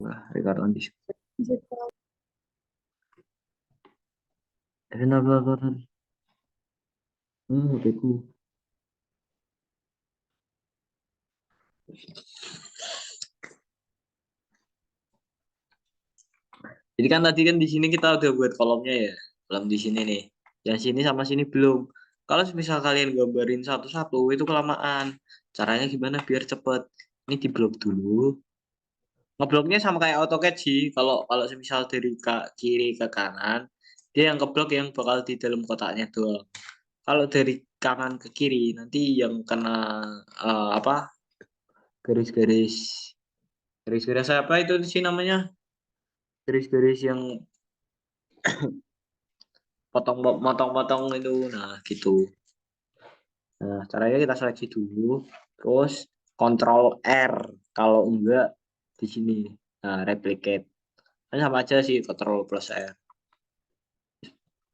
Wah, record on this. Bisa tahu. Benar. HP-ku. Jadi kan tadi kan di sini kita udah buat kolomnya ya. Kolom di sini nih. Yang sini sama sini belum. Kalau misal kalian gambarin satu-satu itu kelamaan. Caranya gimana biar cepet? Ini diblok dulu. Ngebloknya sama kayak AutoCAD sih. Kalau kalau misal dari kiri ke kanan, dia yang keblok yang bakal di dalam kotaknya doang. Kalau dari kanan ke kiri nanti yang kena apa? Garis-garis garis-garis apa itu sih namanya? Garis-garis yang potong-potong itu. Nah, gitu. Nah, caranya kita seleksi dulu, terus Ctrl R kalau enggak di sini. Nah, replicate. Kan sama aja sih Ctrl plus R.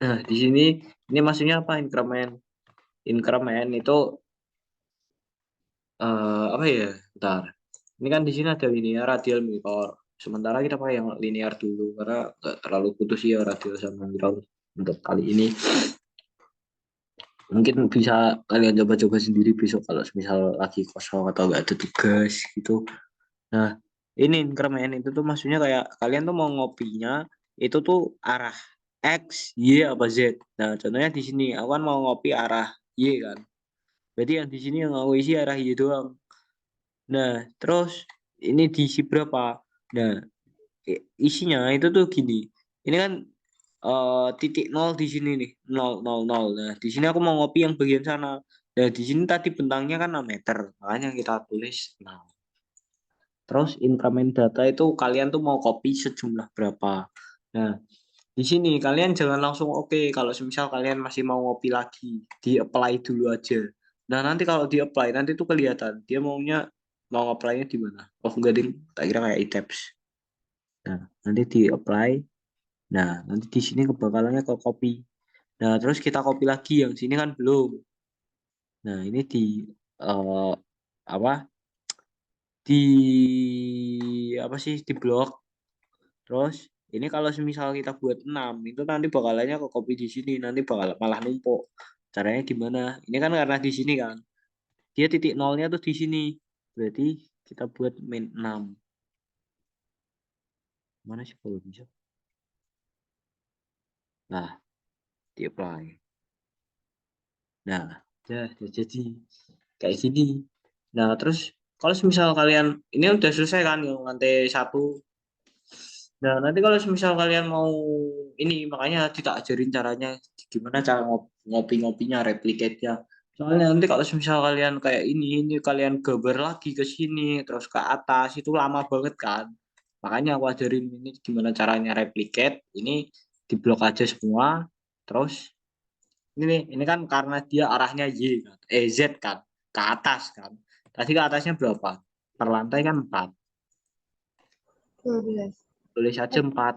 Nah, di sini ini maksudnya apa increment? Increment itu apa ya? Bentar. Ini kan di sini ada linear, radial, mirror. Sementara kita pakai yang linear dulu karena nggak terlalu putus ya radial sama mirror untuk kali ini. Mungkin bisa kalian coba-coba sendiri besok kalau misal lagi kosong atau nggak ada tugas gitu. Nah, ini increment itu tuh maksudnya kayak kalian tuh mau ngopinya itu tuh arah X, Y apa Z. Nah, contohnya di sini awan mau ngopi arah Y kan. Berarti yang di sini yang aku isi arah Y doang. Nah, terus ini diisi berapa? Nah, isinya itu tuh gini. Ini kan titik nol di sini nih, nol nol nol. Nah, di sini aku mau ngopi yang bagian sana. Nah, di sini tadi bentangnya kan 6 meter, makanya kita tulis 6. Terus increment data itu kalian tuh mau copy sejumlah berapa. Nah, di sini kalian jangan langsung oke kalau semisal kalian masih mau ngopi lagi, di apply dulu aja. Nah, nanti kalau di apply nanti tuh kelihatan dia maunya mau apply-nya di mana. Oh, enggak ding, tak kira kayak e-tabs. Nah, nanti di apply. Nah, nanti di sini kebakalannya ke copy. Nah, terus kita copy lagi yang sini kan belum. Nah, ini di eh, apa? Di apa sih? Di blok. Terus ini kalau semisal kita buat 6 itu nanti bakalannya ke copy di sini, nanti bakal malah numpuk. Caranya gimana? Ini kan karena di sini kan. Dia titik nolnya tuh di sini. Berarti kita buat min 6. Mana sih kalau bisa? Nah, di apply. Nah, udah jadi kayak gini. Nah, terus kalau misal kalian ini udah selesai kan yang lantai satu. Nah, nanti kalau misal kalian mau ini makanya kita ajarin caranya gimana cara ngopi-ngopinya, replicate-nya. Soalnya nanti kalau misal kalian kayak ini kalian gambar lagi ke sini terus ke atas itu lama banget kan. Makanya aku ajarin ini gimana caranya replicate. Ini diblok aja semua. Terus ini kan karena dia arahnya Y kan, Z kan, ke atas kan. Tadi ke atasnya berapa? Per lantai kan 4. 12. Tulis aja 4.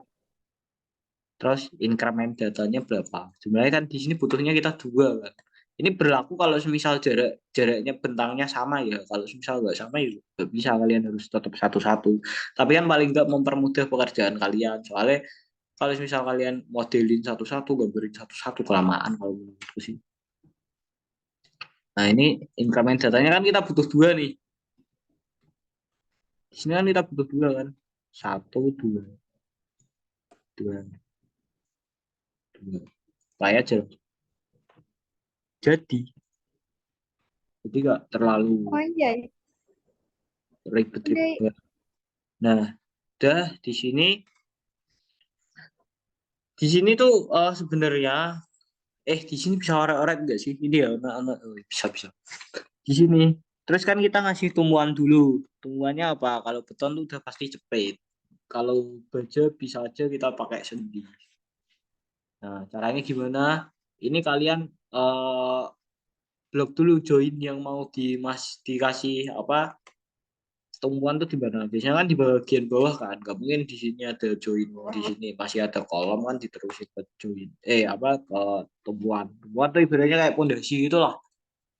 Terus increment datanya berapa? Sebenarnya kan di sini butuhnya kita 2 kan. Ini berlaku kalau misal jaraknya bentangnya sama ya. Kalau misal nggak sama ya nggak bisa kalian harus tetap satu-satu. Tapi kan paling nggak mempermudah pekerjaan kalian. Soalnya kalau misal kalian modelin satu-satu, gambarin satu-satu kelamaan kalau menurutku sih. Nah ini increment datanya kan kita butuh 2 nih. Di sini kan kita butuh 2 kan. 1, 2, 2, 2. Play aja. Jadi nggak terlalu Oh iya, ribet-ribet. iya. Nah, udah di sini tuh sebenarnya di sini bisa oret-oret enggak sih? Ini ya, anak-anak bisa. Di sini. Terus kan kita ngasih tumbuhan dulu. Tumbuhannya apa? Kalau beton tuh udah pasti cepet. Kalau baja bisa aja kita pakai sendi. Nah, caranya gimana? Ini kalian eh blok dulu join yang mau dikasih apa tumpuan tuh di mana? Biasanya kan di bagian bawah kan, nggak mungkin di sini ada join, di sini masih ada kolom kan diterusin ke join. Apa ke tumpuan. Tumpuan tuh ibaratnya kayak pondasi gitu lah.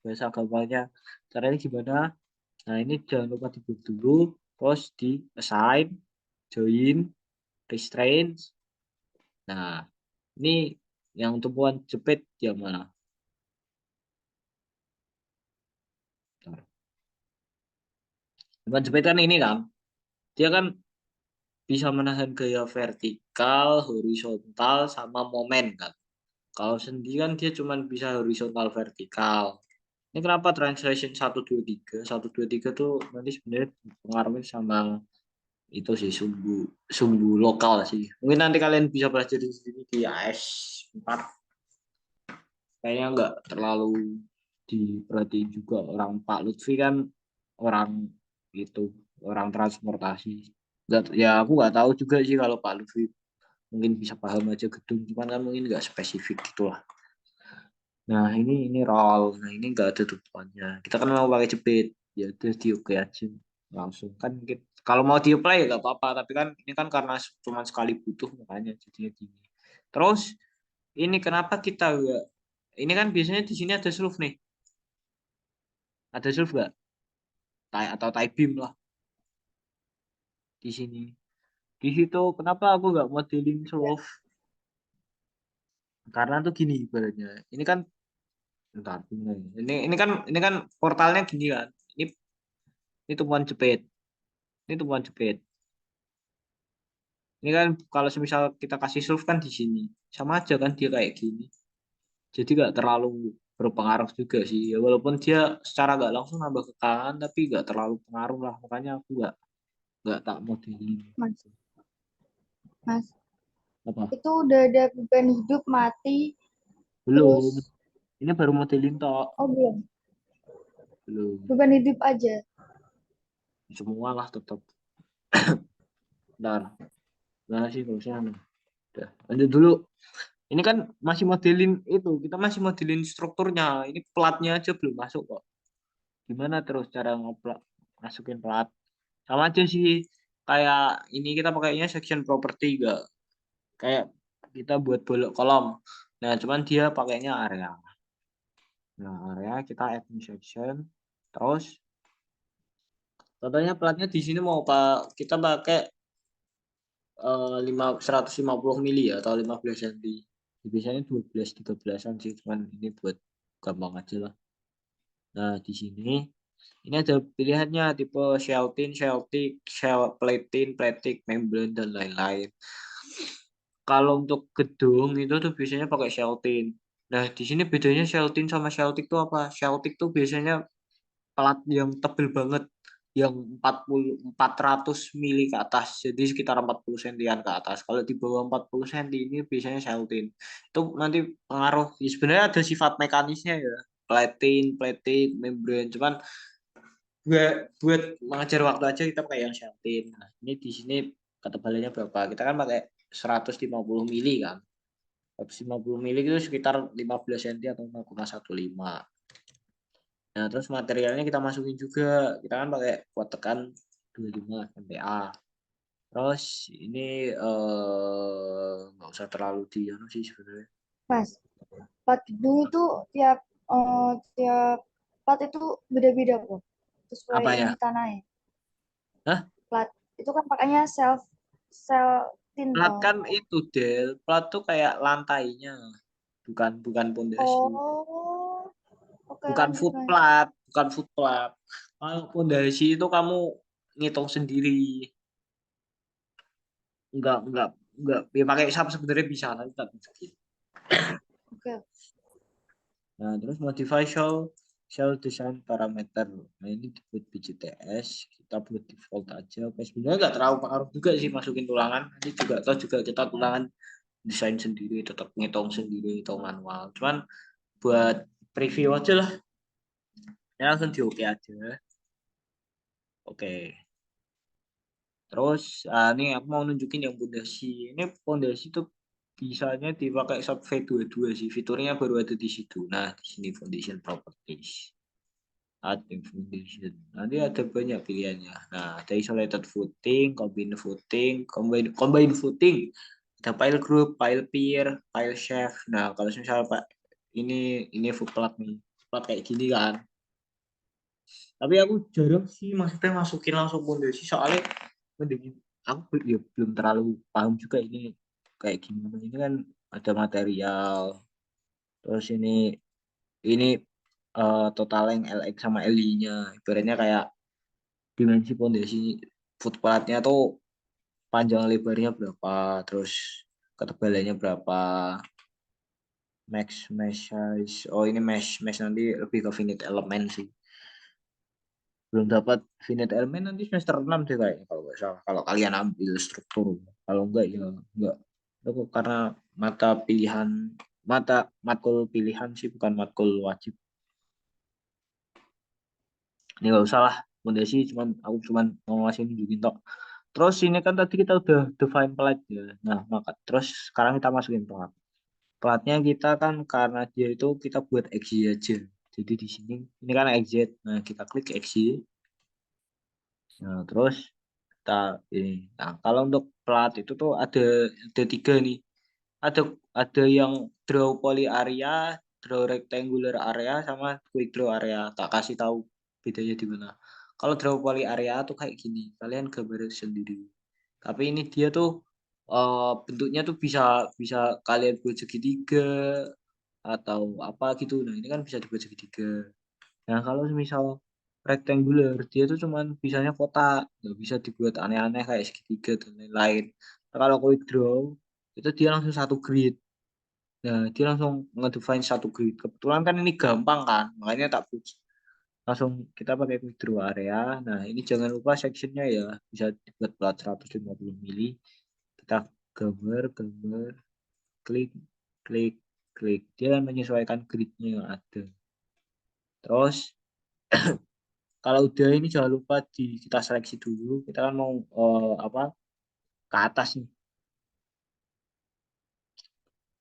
Bahasa agamanya. Caranya gimana? Nah ini jangan lupa dibuat dulu, terus di assign, join, restrain. Nah, ini yang tumpuan jepit yang mana? Tumpuan jepit kan ini kan, dia kan bisa menahan gaya vertikal, horizontal, sama momen kan. Kalau sendi kan dia cuma bisa horizontal vertikal. Ini kenapa translation 1 2 3? 1 2 3 tuh nanti sebenarnya pengaruhnya sama itu sih sumbu sumbu lokal sih. Mungkin nanti kalian bisa belajar di sini di AS 4. Kayaknya nggak terlalu diperhatiin juga orang Pak Lutfi kan orang itu orang transportasi. Nggak, ya aku nggak tahu juga sih kalau Pak Lutfi mungkin bisa paham aja gedung, cuman kan mungkin nggak spesifik gitulah. Nah ini roll, nah ini nggak ada tutupannya. Kita kan mau pakai jepit, ya udah dioke aja langsung kan. Kalau mau dioplay ya nggak apa-apa, tapi kan ini kan karena cuma sekali butuh makanya jadinya gini. Terus ini kenapa kita nggak? Ini kan biasanya di sini ada seluf nih, ada seluf nggak? Atau tie beam lah di sini. Di situ kenapa aku nggak modelin seluf? Karena tuh gini ibaratnya. Ini kan bentar, ini kan portalnya gini kan. Ini tumpuan jepit. Ini tumpuan jepit. Ini kan kalau semisal kita kasih surf kan di sini. Sama aja kan dia kayak gini. Jadi nggak terlalu berpengaruh juga sih. Ya, walaupun dia secara nggak langsung nambah kekangan, tapi nggak terlalu pengaruh lah. Makanya aku nggak tak modelin. Mas, Mas, Apa? itu udah ada beban hidup mati, Belum. terus Ini baru modelin tok. oh belum, Belum. beban hidup aja. Semua lah tetap. Bentar. Nah sih terusnya. Udah. Lanjut dulu. Ini kan masih modelin itu. Kita masih modelin strukturnya. Ini platnya aja belum masuk kok. Gimana terus cara ngoplat masukin plat? Sama aja sih kayak ini kita pakainya section property gak kayak kita buat bolok kolom. Nah cuman dia pakainya area. Nah area kita add new section. Terus contohnya platnya di sini mau pak kita pakai 150 mili ya atau 15 cm. Biasanya 12 13-an sih cuman ini buat gampang aja lah. Nah di sini ini ada pilihannya tipe sheltin, sheltic, shell platin, platic, membrane dan lain-lain. Kalau untuk gedung itu tuh biasanya pakai sheltin. Nah, di sini bedanya sheltin sama sheltic tuh apa? Sheltic tuh biasanya plat yang tebel banget, yang 400 mili ke atas, jadi sekitar 40 sentian ke atas. Kalau di bawah 40 senti ini biasanya sheltin. Itu nanti pengaruh, ya sebenarnya ada sifat mekanisnya ya, platin, plating, membrane. Cuman buat mengajar waktu aja kita pakai yang sheltin. Nah, ini di sini ketebalannya berapa? Kita kan pakai 150 mili kan. 150 mili itu sekitar 15 cm atau 0,15. Nah, terus materialnya kita masukin juga. Kita kan pakai kuat tekan 25 MPa. Terus ini nggak usah terlalu di anu sih sebenarnya. Mas, plat gedung itu tiap tiap plat itu beda-beda kok, sesuai Apa ya? ini tanahnya. Hah? Plat itu kan pakainya self tint Plat toh. kan itu Del. Plat tuh kayak lantainya, bukan bukan pondasi. Oh, oke Bukan lanjut foot mas. plat, bukan foot plat. Kalau pondasi itu kamu ngitung sendiri. Enggak ya pakai sap sebenarnya bisa tapi tak bisa. Oke, Nah, terus modify shell design parameter. Nah, ini dibuat BCTS, kita buat default aja. Oke, sebenarnya nggak terlalu pengaruh juga sih masukin tulangan. Nanti juga atau juga kita tulangan desain sendiri, tetap ngitung sendiri, hitung manual. Cuman buat preview aja lah. Ya langsung di oke aja. Oke. Terus ini aku mau nunjukin yang pondasi. Ini pondasi tuh bisanya dipakai sub V22 sih. Fiturnya baru ada di situ. Nah, di sini foundation properties. Add new foundation. Nanti ada banyak pilihannya. Nah, ada isolated footing, combine footing. Ada pile group, pile pier, pile shaft. Nah, kalau misalnya Pak ini full plat nih. Plat kayak gini kan. Tapi aku jarang sih maksudnya masukin langsung pondasi soalnya mending aku ya belum terlalu paham juga ini kayak gimana. Ini kan ada material, terus ini total yang LX sama LI-nya. Ibaratnya kayak dimensi pondasi footpath-nya tuh panjang lebarnya berapa, terus ketebalannya berapa, max mesh size. Oh ini mesh nanti lebih ke finite element sih. Belum dapat finite element nanti semester 6 sih kayaknya kalau nggak salah. Kalau kalian ambil struktur, kalau enggak ya enggak. Itu karena mata pilihan matkul pilihan sih bukan matkul wajib. Ini nggak usah lah. Fondasi aku cuman mau ngasih nunjukin tok. Terus ini kan tadi kita udah define plat ya. Nah, maka terus sekarang kita masukin plat. Platnya kita kan karena dia itu kita buat XY aja. Jadi di sini ini kan XZ. Nah, kita klik XY. Nah, terus kita ini. Nah, kalau untuk plat itu tuh ada tiga nih. Ada ada yang draw poly area, draw rectangular area, sama quick draw area. Tak kasih tahu bedanya di mana. Kalau draw poly area tuh kayak gini. Kalian gambar sendiri. Tapi ini dia tuh bentuknya tuh bisa bisa kalian buat segitiga atau apa gitu. Nah, ini kan bisa dibuat segitiga. Nah, kalau misal rectangular, dia tuh cuman bisanya kotak, nggak bisa dibuat aneh-aneh kayak segitiga dan lain-lain. Nah, kalau quick draw, itu dia langsung satu grid. Nah, dia langsung ngedefine satu grid. Kebetulan kan ini gampang kan, makanya tak push. Langsung kita pakai quick draw area. Nah, ini jangan lupa sectionnya ya, bisa dibuat plat 150 mili. Kita gambar, klik, klik, klik. Dia akan menyesuaikan gridnya yang ada. Terus kalau udah ini jangan lupa kita seleksi dulu. Kita kan mau apa ke atas nih.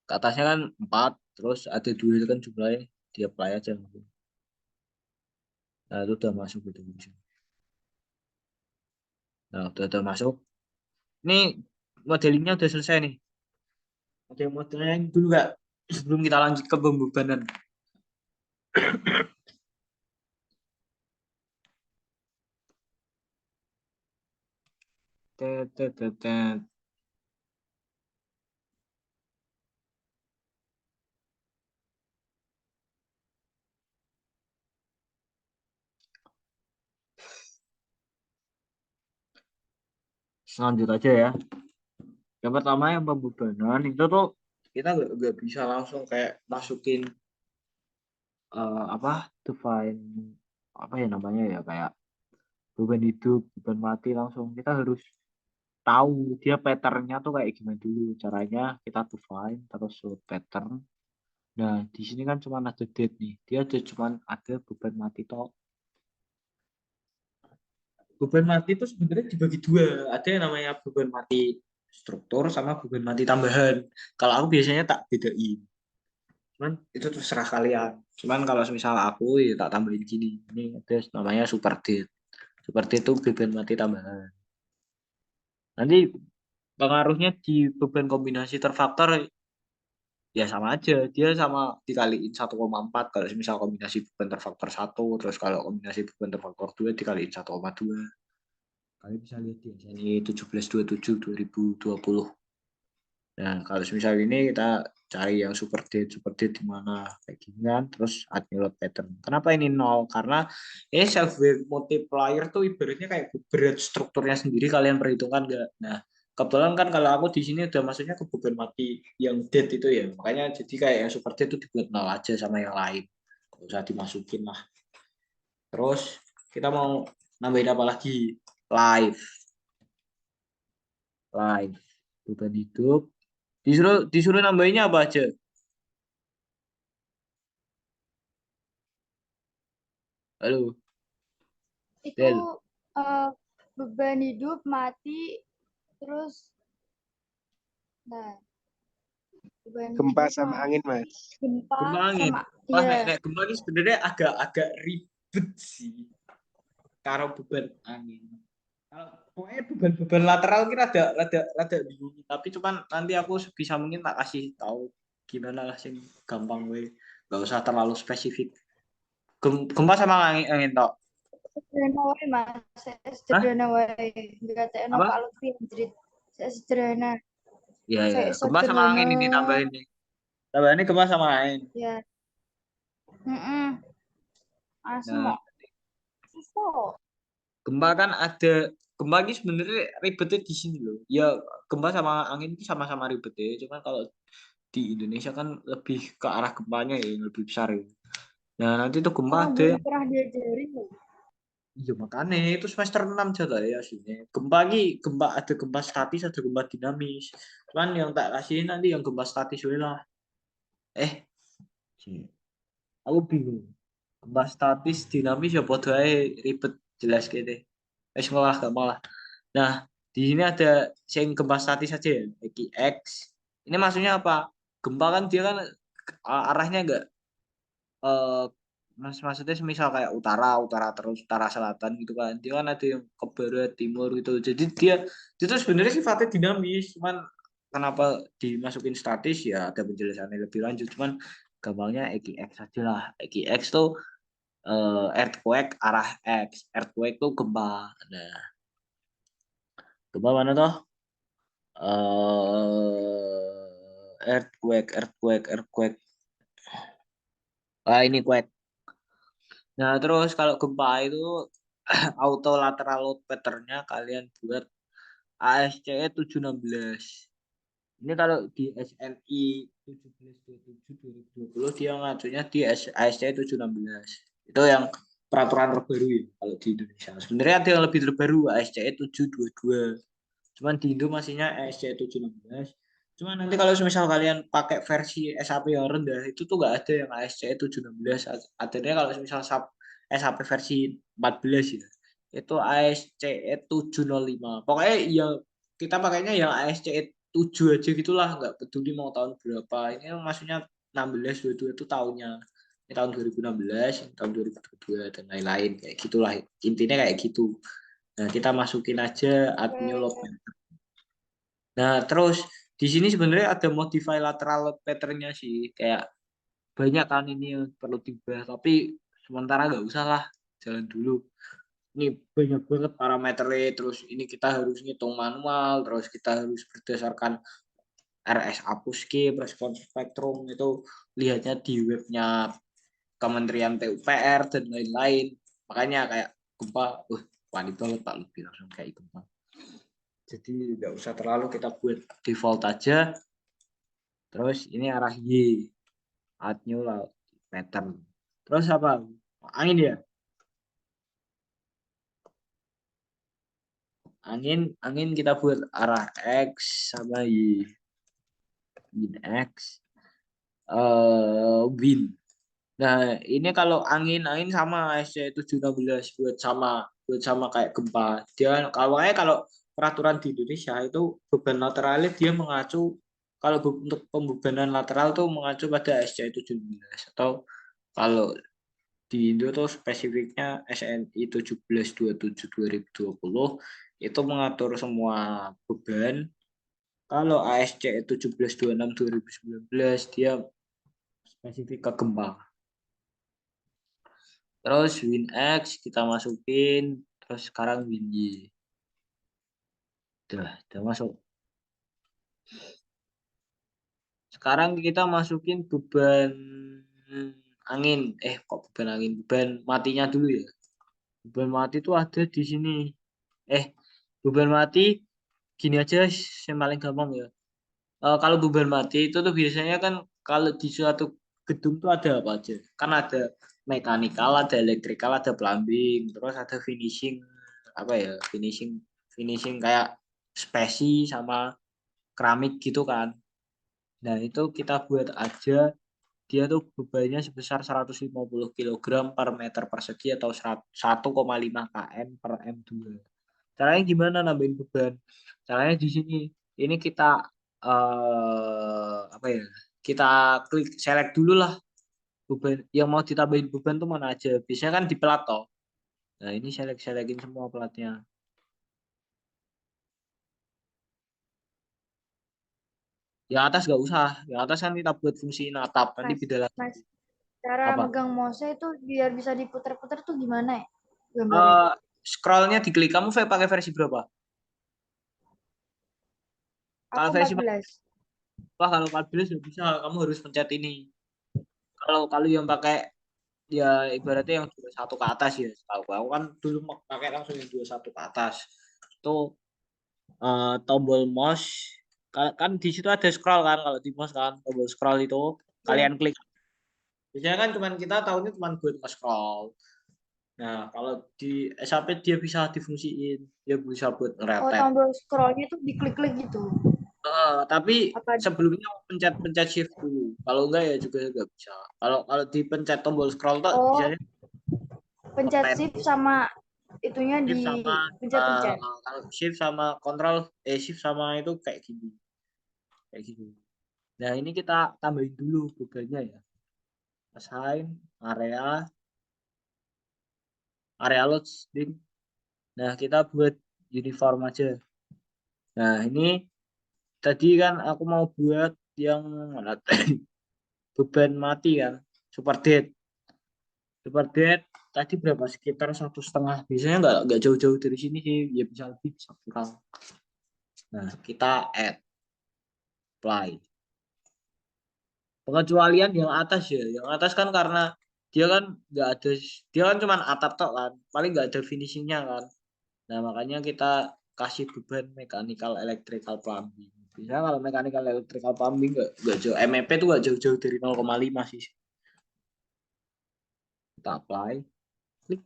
Ke atasnya kan 4, terus ada 2 itu kan jumlahnya di apply aja. Nah itu udah masuk gitu. Nah udah masuk. Ini modelingnya udah selesai nih. Ada yang modelnya dulu nggak? Sebelum kita lanjut ke pembebanan. Tet, tet, tet, tet. Lanjut aja ya. Yang pertama yang pembebanan itu tuh kita nggak bisa langsung kayak masukin apa define apa ya namanya ya kayak beban hidup, beban mati langsung. Kita harus tahu dia patternnya tuh kayak gimana dulu. Caranya kita define terus load pattern. Nah, di sini kan cuma ada date nih. Dia ada beban mati toh. Beban mati itu sebenarnya dibagi dua. Ada yang namanya beban mati struktur sama beban mati tambahan. Kalau aku biasanya tak bedain. Cuman itu terserah kalian. Cuman kalau misal aku ya tak tambahin gini. Ini ada namanya super date. Super date itu beban mati tambahan. Nanti pengaruhnya di beban kombinasi terfaktor ya sama aja. Dia sama dikaliin 1,4 kalau misal kombinasi beban terfaktor 1, terus kalau kombinasi beban terfaktor 2 dikaliin 1,2. Kalian bisa lihat di sini 17/27/2020. Nah, kalau misal ini kita cari yang super date di mana kayak gini kan, terus add load pattern. Kenapa ini nol? Karena ini self weight multiplier tuh ibaratnya kayak berat strukturnya sendiri kalian perhitungkan nggak? Nah, kebetulan kan kalau aku di sini udah maksudnya ke beban mati yang dead itu ya, makanya jadi kayak yang super dead itu dibuat nol aja sama yang lain. Nggak usah dimasukin lah. Terus kita mau nambahin apa lagi? Live, live, beban hidup. Disuruh disuruh nambahinnya apa aja? Halo, Itu Del. eh, beban hidup, mati, terus, nah, beban Gempa hidup, sama angin, mati, Mas. gempa, Gempa angin. sama, Wah, ya, nek gempa ini sebenarnya agak ribet sih. Karo beban angin. Kalau pokoknya beban lateral kita ada bingung. Tapi cuman nanti aku bisa mungkin tak kasih tahu gimana lah sih gampang we. Gak usah terlalu spesifik. Gempa sama angin tok. sederhana wae Mas, Hah? sederhana wae. Enggak tekno Pak Apa? Lutfi anjrit. Sederhana, Ya ya. Gempa sama sederhana angin ini tambahin nih. Tambahin ini gempa sama angin. ya. Asli Nah, mau susah. gempa kan ada gempa ini sebenarnya ribetnya di sini loh. Ya gempa sama angin itu sama-sama ribet ya. Cuman kalau di Indonesia kan lebih ke arah gempanya ya yang lebih besar ya. Nah nanti tuh gempa Orang ada. belum pernah diajarin loh. Iya makanya itu semester 6 aja lah ya aslinya. Gempa ini gempa ada gempa statis ada gempa dinamis. Cuman yang tak kasih nanti yang gempa statis we lah. Eh, sih. Aku bingung. Gempa statis dinamis ya podo ae ribet jelas gitu. Ngolah gak malah. Nah, di sini ada yang gempa statis saja ya, EQX. Ini maksudnya apa? Gempa kan dia kan arahnya enggak eh maksudnya misal kayak utara, utara terus utara selatan gitu kan. Dia kan ada yang ke barat, timur gitu. Jadi dia tuh sebenarnya sifatnya dinamis, cuman kenapa dimasukin statis ya ada penjelasannya lebih lanjut. Cuman gampangnya EQX saja lah. EQX tuh earthquake arah X, earthquake tuh gempa. Nah, gempa mana tuh? Earthquake. Ah ini quake. Nah terus kalau gempa itu auto lateral load pattern-nya kalian buat ASCE 716. Ini kalau di SNI 1727 2020 dia ngacunya di ASCE 716. Itu yang peraturan terbaru ya kalau di Indonesia. Sebenarnya ada yang lebih terbaru ASCE 722. Cuman di Indo masihnya ESC 716. Cuman nanti kalau misal kalian pakai versi SAP yang rendah itu tuh nggak ada yang ASC 716. Adanya kalau misal SAP versi 14 ya. Itu ASC 705. Pokoknya ya kita pakainya yang ASC 7 aja gitulah, nggak peduli mau tahun berapa. Ini maksudnya 16 22 itu tahunnya. Ini tahun 2016, ini tahun 2022 dan lain-lain kayak gitulah. Intinya kayak gitu. Nah, kita masukin aja admin load. Oke. Nah, terus di sini sebenarnya ada modify lateral load pattern-nya sih. Kayak banyak kan ini yang perlu dibahas, tapi sementara nggak usah lah, jalan dulu. Ini banyak banget parameternya, terus ini kita harus ngitung manual, terus kita harus berdasarkan RSA Puskim, respons spektrum, itu lihatnya di webnya Kementerian PUPR dan lain-lain. Makanya kayak gempa, wanita tak lebih langsung kayak gempa. Jadi nggak usah terlalu kita buat default aja. Terus ini arah Y, new pattern. Terus apa? Angin ya? Angin kita buat arah X sama Y. Win X. Win. Nah, ini kalau angin sama SC716 buat sama kayak gempa. Dia kalau peraturan di Indonesia itu beban lateralnya dia mengacu kalau untuk pembebanan lateral tuh mengacu pada SC716 atau kalau di Indo tuh spesifiknya SNI 1727 2020 itu mengatur semua beban. Kalau ASC 1726 2019 dia spesifik ke gempa. Terus WinX kita masukin, terus sekarang WinY. Udah masuk. Sekarang kita masukin beban angin. Kok beban angin? Beban matinya dulu ya. Beban mati itu ada di sini. Eh, beban mati gini aja yang paling gampang ya. Kalau beban mati itu tuh biasanya kan kalau di suatu gedung tuh ada apa aja? Kan ada mekanikal, ada elektrikal, ada plumbing, terus ada finishing apa ya? Finishing kayak spesi sama keramik gitu kan. Nah, itu kita buat aja dia tuh bebannya sebesar 150 kg per meter persegi atau 1,5 km per M2. Caranya gimana nambahin beban? Caranya di sini. Ini kita apa ya? Kita klik select dulu lah beban yang mau ditambahin beban tuh mana aja. Biasanya kan di plat toh. Nah, ini selectin semua platnya. Yang atas nggak usah. Yang atas kan kita buat fungsi natap nanti Mas, beda lagi. Mas, cara Apa? megang mouse itu biar bisa diputar-putar tuh gimana ya? gambarnya? Scrollnya diklik. Kamu pakai versi berapa? Aku Kalau versi 14. wah, kalau 14 nggak bisa, kamu harus pencet ini. Kalau kalau yang pakai ya ibaratnya yang 21 ke atas ya. Tahu aku kan dulu pakai langsung yang 21 ke atas. Itu tombol mouse kan di situ ada scroll kan, kalau di mouse kan tombol scroll itu Ya. kalian klik. Biasanya kan cuman kita tahunya cuman buat nge-scroll. Nah, kalau di SAP dia bisa difungsiin, dia bisa buat Oh, ngeretet. tombol scrollnya tuh diklik-klik gitu. Tapi Apa sebelumnya pencet shift dulu. Kalau enggak ya juga nggak bisa. Kalau kalau dipencet tombol scroll tuh oh, biasanya pencet ngepen. shift sama itunya di Shift sama pencet-pencet. kalau shift sama kontrol shift sama itu kayak gini. Nah, ini kita tambahin dulu bebannya ya. Assign area loading. Nah, kita buat uniform aja. Nah, ini tadi kan aku mau buat yang mana beban mati kan, super dead. Super dead tadi berapa? Sekitar 1,5. Biasanya nggak jauh-jauh dari sini sih, ya bisa lebih bisa kurang. Nah, kita add apply. Pengecualian yang atas ya, yang atas kan karena dia kan nggak ada, dia kan cuma atap tok kan, paling nggak ada finishingnya kan. Nah, makanya kita kasih beban mechanical electrical plumbing. Bisa kalau mechanical electrical plumbing nggak jauh, MEP tuh nggak jauh-jauh dari 0,5 sih. Kita apply, klik,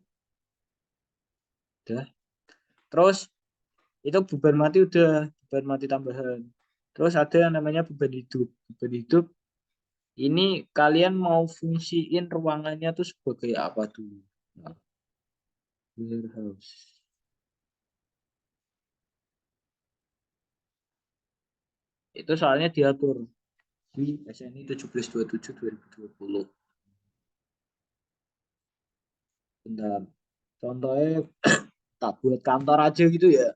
udah. Terus itu beban mati udah, beban mati tambahan. Terus ada yang namanya beban hidup. Beban hidup ini kalian mau fungsiin ruangannya tuh sebagai apa dulu? Nah, warehouse. Itu soalnya diatur di SNI 1727/2020. Bentar. Contohnya tak buat kantor aja gitu ya.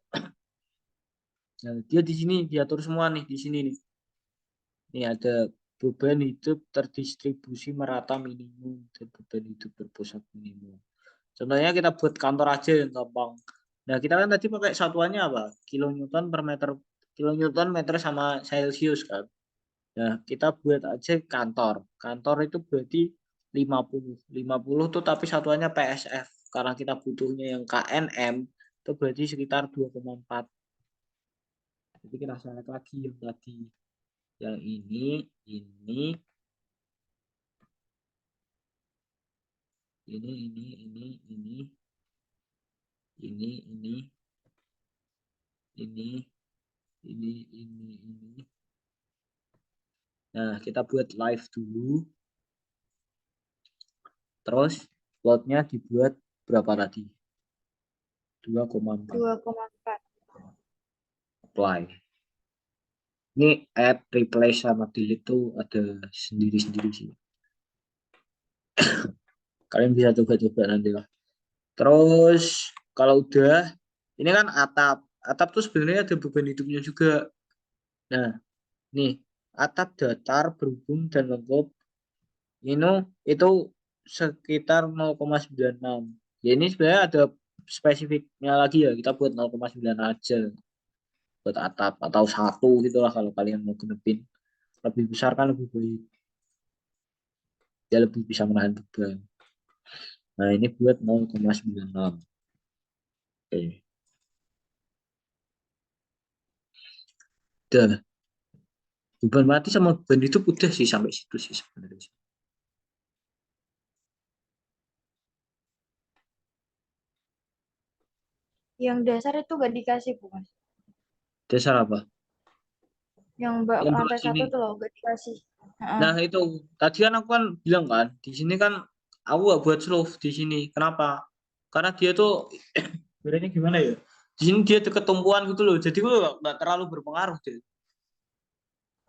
Nah, dia di sini diatur semua nih di sini nih. Ini ada beban hidup terdistribusi merata minimum dan beban hidup berpusat minimum. Contohnya kita buat kantor aja yang gampang. Nah, kita kan tadi pakai satuannya apa? Kilonewton per meter, kilonewton meter sama Celsius kan. Nah, kita buat aja kantor. Kantor itu berarti 50. 50 tuh tapi satuannya PSF. Karena kita butuhnya yang KNM, itu berarti sekitar 2,4. Jadi kita select lagi yang tadi. Yang ini, ini, ini, ini, ini. Nah, kita buat live dulu. Terus loadnya dibuat berapa tadi? 2,4. 2,4. Apply. Ini add, replace, sama delete tuh ada sendiri-sendiri sih. Kalian bisa coba-coba nanti lah. Terus kalau udah, ini kan atap. Atap tuh sebenarnya ada beban hidupnya juga. Nah, nih atap datar berhubung dan lengkap. Itu sekitar 0,96. Ya ini sebenarnya ada spesifiknya lagi ya. Kita buat 0,9 aja buat atap atau 1 gitulah kalau kalian mau genepin. Lebih besar kan lebih baik. Dia lebih bisa menahan beban. Nah, ini buat 0,96. Oke. Udah. Beban mati sama beban hidup udah sih sampai situ sih sebenarnya. Yang dasar itu gak dikasih, bukan? Dasar apa? Yang Yang bawah lantai sini. satu tuh loh, gak dikasih. Heeh. Nah, itu tadi kan aku kan bilang kan, di sini kan aku gak buat slow di sini. Kenapa? Karena dia tuh sebenarnya gimana ya? Di sini dia deket tumpuan gitu loh. Jadi gue gak terlalu berpengaruh deh.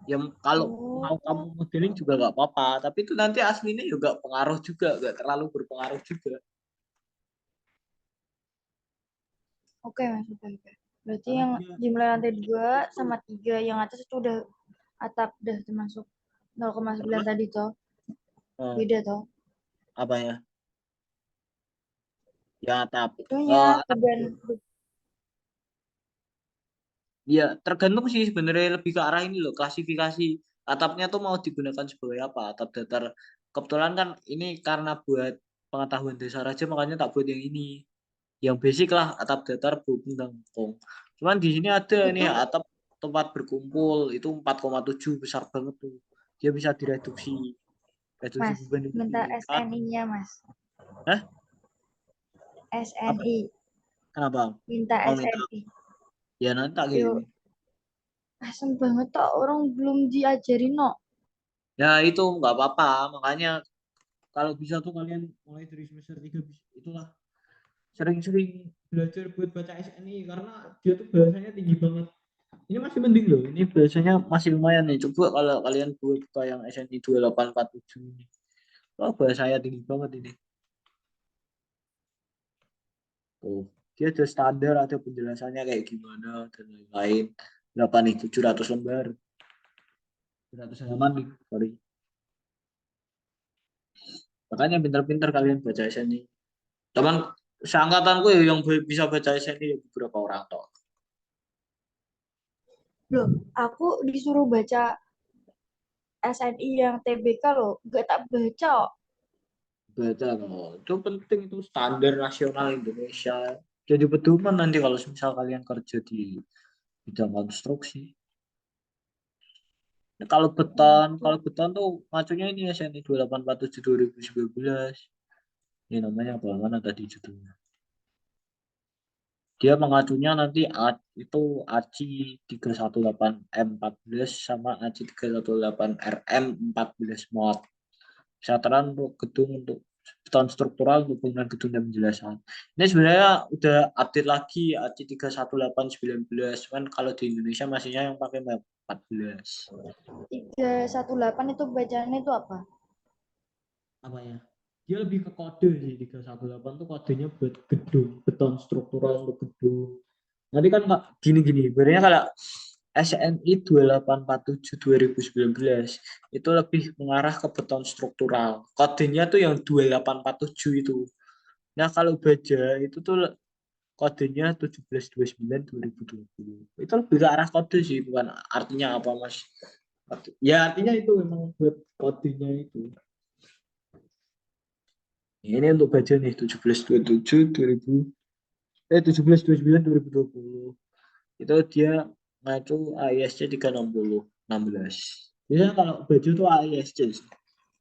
Yang kalau mau kamu Oh, modeling juga gak apa-apa, tapi itu nanti aslinya juga pengaruh juga, gak terlalu berpengaruh juga. oke Mas, oke. Berarti Karena yang dia jumlah lantai 2 sama 3 yang atas itu udah atap, udah termasuk 0,9 apa? tadi toh. Eh, Beda toh. apa ya? Ya atap. Itunya Atap ya tergantung sih sebenarnya lebih ke arah ini loh klasifikasi atapnya tuh mau digunakan sebagai apa atap datar. Kebetulan kan ini karena buat pengetahuan dasar aja makanya tak buat yang ini. Yang basic lah atap datar berhubung tangkong. Cuman di sini ada nih itu atap tempat berkumpul itu 4,7 besar banget tuh. Dia bisa direduksi, reduksi Mas, beban itu minta meningkat. SNI-nya Mas. Hah? Apa? SNI, Kenapa? minta Mau minta? SNI. Ya nanti tak Yuk, kirim. asem banget tok orang belum diajarin no. Ya itu nggak apa-apa. Makanya kalau bisa tuh kalian mulai dari semester 3 itulah sering-sering belajar buat baca SNI karena dia tuh bahasanya tinggi banget. Ini masih mending loh. Ini bahasanya masih lumayan nih. Coba kalau kalian buka yang SNI 2847 ini. Oh, bahasanya tinggi banget ini. Oh, dia ada standar, ada penjelasannya kayak gimana dan lain-lain. Berapa nih? 700 lembar. 700 halaman nih. Sorry. Makanya pintar-pintar kalian baca SNI. Teman seangkatanku ya yang bisa baca SNI ya beberapa orang toh. Loh, aku disuruh baca SNI yang TBK loh, gak tak baca. Baca loh. Itu penting itu standar nasional Indonesia. Jadi pedoman nanti kalau misal kalian kerja di bidang konstruksi. Nah, kalau beton tuh macunya ini SNI 2847 2019. Ini namanya apa mana tadi judulnya? Dia mengacunya nanti itu ACI 318M14 sama ACI 318RM14 mod. Kesadaran untuk gedung untuk beton struktural untuk bangunan gedung dan penjelasan. Ini sebenarnya udah update lagi ACI 31819 kan kalau di Indonesia masihnya yang pakai 14. 318 itu bacaannya itu apa? Apa ya? Dia lebih ke kode sih 318 tuh kodenya buat gedung, beton struktural untuk gedung. Nanti kan gini-gini, sebenarnya kalau SNI 2847 2019 itu lebih mengarah ke beton struktural. Kodenya tuh yang 2847 itu. Nah, kalau baja itu tuh kodenya 1729 2020. Itu lebih ke arah kode sih, bukan artinya apa, Mas. Ya, artinya itu memang buat kodenya itu. Ini untuk baja nih 1727 2000 1729 2020. Itu dia ngacu AISC 360 16. Biasanya kalau baju tuh AISC sih.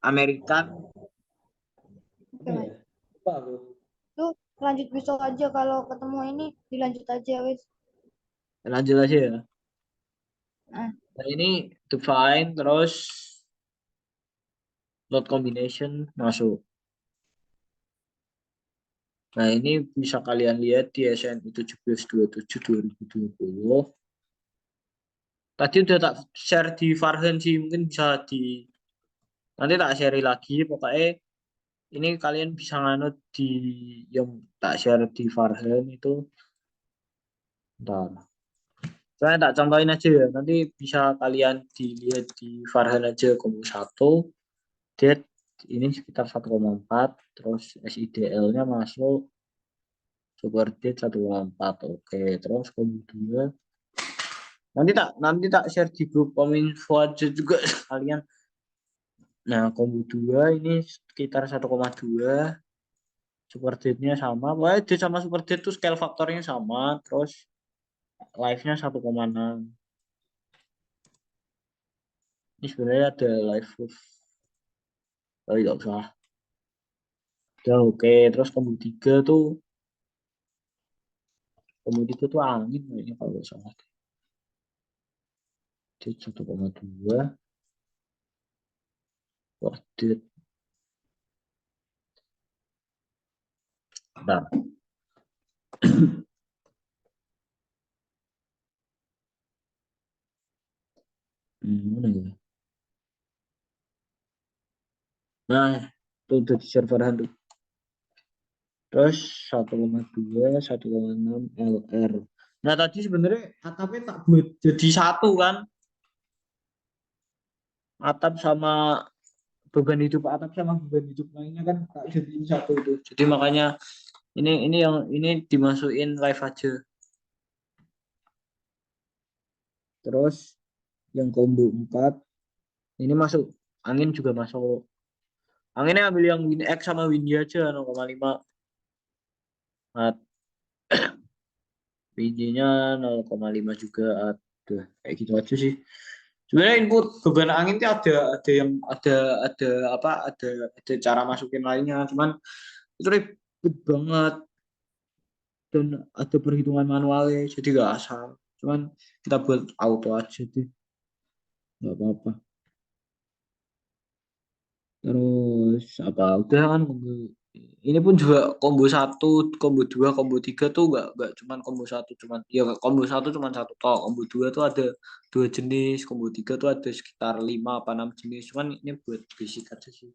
American Oke apa mas. ya? Apa aku? Tuh lanjut besok aja kalau ketemu ini dilanjut aja wes. Lanjut aja ya. Nah, Nah, ini define terus load combination masuk. Nah, ini bisa kalian lihat di SNI 1727 2020. Tadi udah tak share di Farhan sih, mungkin bisa di nanti tak share lagi. Pokoknya ini kalian bisa nganut di yang tak share di Farhan itu. Bentar. Saya tak contohin aja ya. Nanti bisa kalian dilihat di Farhan aja Kombo 1. Date ini sekitar 1,4. Terus SIDL-nya masuk. Super date 1,4. Oke. Terus Kombo 2. Nanti tak share di grup Kominfo aja juga kalian. Nah, Kombo 2 ini sekitar 1,2. Super date-nya sama. Wah, date sama super date tuh scale faktornya sama. Terus live-nya 1,6. Ini sebenarnya ada live proof. Tapi nggak usah. Udah oke. Terus komodi tiga tuh angin kayaknya kalau nggak salah. Dia 1,2. Worth it. Nah, mana ya? Nah, itu udah di serveran tuh. Terus 1,2, 1,6 LR. Nah, tadi sebenarnya atapnya tak buat jadi satu kan. Atap sama beban hidup atap sama beban hidup lainnya kan tak jadi satu itu. Jadi makanya Ini dimasukin live aja. Terus yang combo 4 ini masuk angin juga masuk. Anginnya ambil yang Win X sama Windy aja 0,5. Nah, Windy-nya 0,5 juga ada. Kayak gitu aja sih. Sebenarnya input beban angin itu ada yang ada apa ada cara masukin lainnya, cuman itu ribet banget dan ada perhitungan manualnya jadi gak asal. Cuman kita buat auto aja deh, nggak apa-apa. Terus apa udah kan combo ini pun juga combo 1, combo 2, combo 3 tuh nggak cuman combo 1 cuman ya combo 1 cuman satu toh, combo 2 tuh ada 2 jenis, combo 3 tuh ada sekitar 5 apa 6 jenis. Cuman ini buat basic aja sih.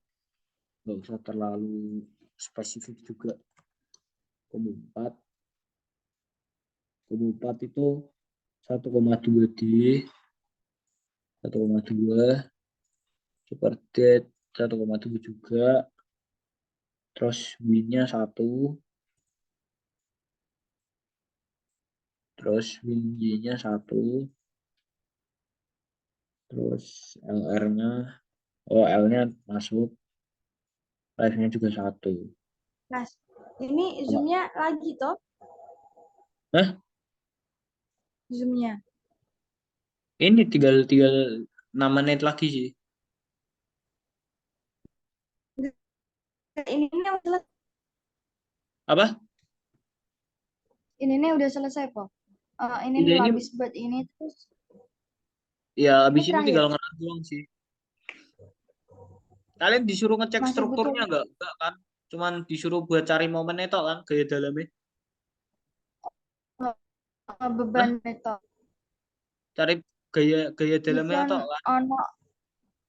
Nggak usah terlalu spesifik juga. Combo 4 itu 1,2 D 1,2 super dead 1,7 juga, terus win-nya 1, terus win-nya 1, terus LR-nya L-nya masuk, live-nya juga 1. Mas, ini zoomnya lagi toh? Hah? Zoomnya. Ini tinggal tinggal 6 menit lagi sih. Ini udah selesai. Apa? Ini nih udah selesai kok. Ini Iya nih ini labis buat ini terus ya ini habis ini terakhir. tinggal ngerang doang sih. Kalian disuruh ngecek Masih butuh strukturnya nggak? Enggak kan? Cuman disuruh buat cari momen itu kan gaya dalamnya. beban Hah? itu. Cari gaya gaya dalamnya Event itu kan. ono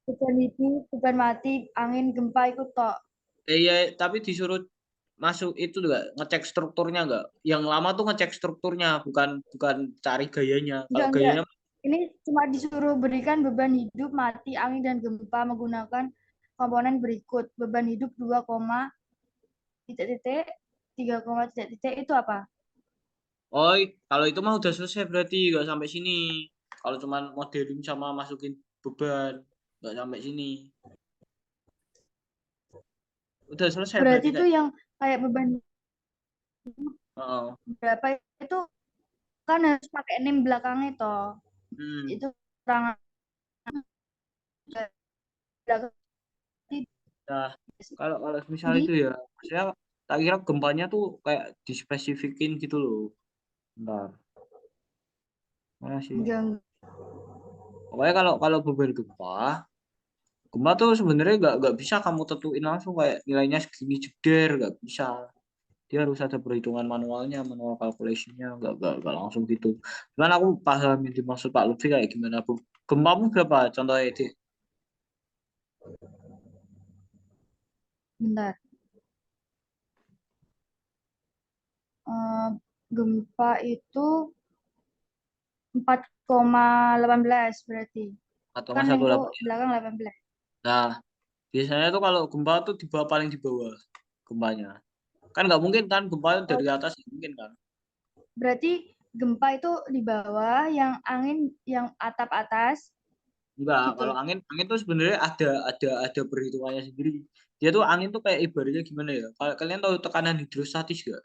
beban hidup, beban mati, angin, gempa itu tok. Iya, tapi disuruh masuk itu juga ngecek strukturnya nggak? Yang lama tuh ngecek strukturnya, bukan bukan cari gayanya. Kalau Enggak. gayanya, Ini cuma disuruh berikan beban hidup, mati, angin, dan gempa menggunakan komponen berikut. Beban hidup 2, titik-titik, 3, titik-titik itu apa? oh kalau itu mah udah selesai berarti nggak sampai sini. Kalau cuman modeling sama masukin beban nggak sampai sini. Udah selesai Berarti berarti itu kayak. yang kayak beban Oh, berapa itu kan harus pakai name belakangnya toh. hmm. Itu kurang belakang Nah, kalau kalau misal tinggi. itu ya, saya tak kira gempanya tuh kayak dispesifikin gitu loh. Bentar, mana sih? Enggak. Pokoknya kalau kalau beban gempa tuh sebenarnya nggak bisa kamu tentuin langsung kayak nilainya segini jeder, nggak bisa. Dia harus ada perhitungan manualnya, manual calculation-nya, nggak langsung gitu. Cuman aku paham yang dimaksud Pak Lutfi kayak gimana, Bu. Gempamu berapa contohnya, Dik? Bentar. Eh, Gempa itu 4,18 berarti. Atau Kan nggak yang ku 1,8 ya? belakang 18. Nah, biasanya tuh kalau gempa tuh di bawah, paling di bawah gempanya. Kan nggak mungkin kan gempa Oh, dari atas, nggak mungkin kan? berarti gempa itu di bawah, yang angin yang atap atas Enggak, kalau gitu. angin angin tuh sebenarnya ada perhitungannya sendiri. Dia tuh angin tuh kayak ibaratnya gimana ya? Kalau kalian tahu tekanan hidrostatis gak?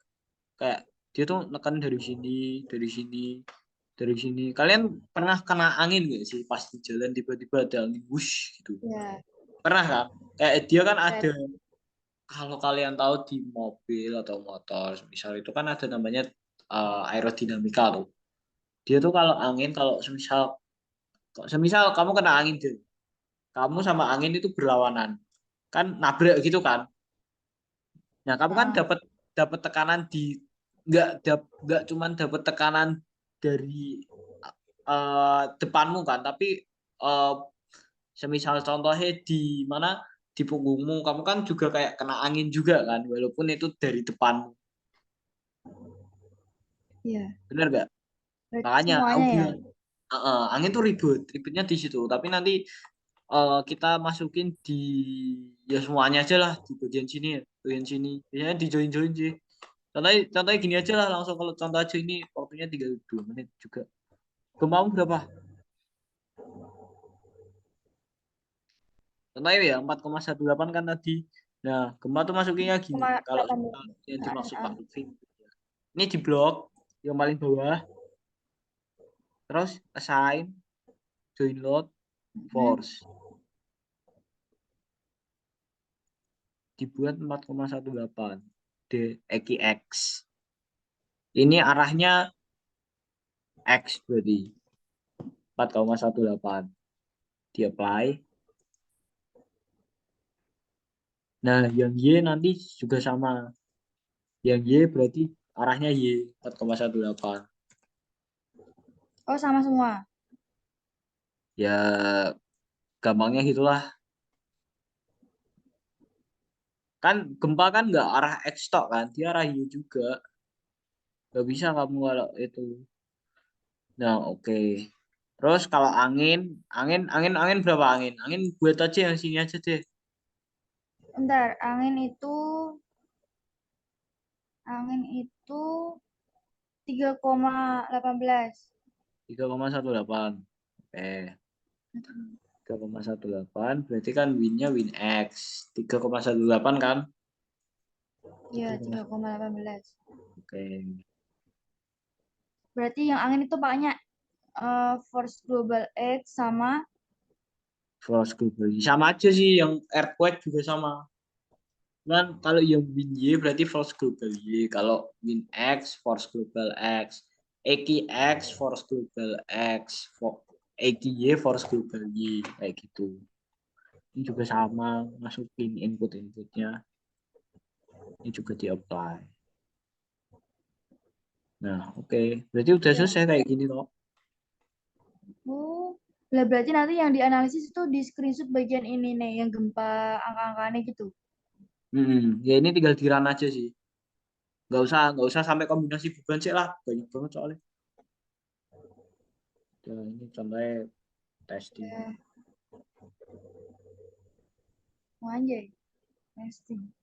Kayak dia tuh nekan dari sini, dari sini, dari sini. Kalian pernah kena angin gak sih pas di jalan tiba-tiba ada angin wush gitu? Ya, Pernah kan? Kayak dia kan ada, kayak kalau kalian tahu di mobil atau motor, misal itu kan ada namanya aerodinamika tuh. Dia tuh kalau angin, kalau semisal kamu kena angin deh, kamu sama angin itu berlawanan, kan nabrak gitu kan. Nah, kamu kan ah, dapat dapat tekanan di nggak cuman dapat tekanan dari depanmu kan, tapi eh, semisal contohnya di mana di punggungmu, kamu kan juga kayak kena angin juga kan, walaupun itu dari depanmu, iya. bener gak? Berarti Makanya aku semuanya ya. bilang angin tuh ribetnya di situ. Tapi nanti kita masukin di ya semuanya aja lah di bagian sini ya, bagian sini. Biasanya di join-join sih. Contohnya gini aja lah langsung, kalau contoh aja ini waktunya 32 menit juga. Gemamu berapa? Contohnya ya 4,18 kan tadi. Nah, Gemma tuh masukinnya gini. Kalau 4,18. yang dimaksud Pak Heeh. Lutfi, ini di blok yang paling bawah, terus assign, join load, Mhm. force. Dibuat 4,18 D Eki X. Ini arahnya X berarti 4,18. Di apply. Nah, yang Y nanti juga sama. Yang Y berarti arahnya Y 4,18. Oh, sama semua. Ya, gampangnya gitulah. Kan gempa kan nggak arah X tok kan, dia arah Y juga. Nggak bisa kamu kalau itu. Nah, oke. Terus kalau angin berapa angin? Angin buat aja yang sini aja deh. Bentar, angin itu 3,18. 3,18. Oke. 3,18 berarti kan win-nya win X. 3,18 kan? Iya, 3,18. 3,18. Oke. Berarti yang angin itu pakainya force global X sama. Force global. Sama aja sih, yang earthquake juga sama. Kan kalau yang win Y berarti force global Y. Kalau win X, force global X. Eki X, force global X. Eki Y, force global Y. Kayak gitu. Ini juga sama, masukin input-inputnya. Ini juga di-apply. Nah, oke. Berarti udah Ya. selesai kayak gini loh. Oh, lah berarti nanti yang dianalisis itu di screenshot bagian ini nih, yang gempa angka-angkanya gitu. Ya ini tinggal di-run aja sih. Nggak usah sampai kombinasi beban sih lah. Banyak banget soalnya. Nah, ini contohnya testing. Ya, oh, anjay, testing.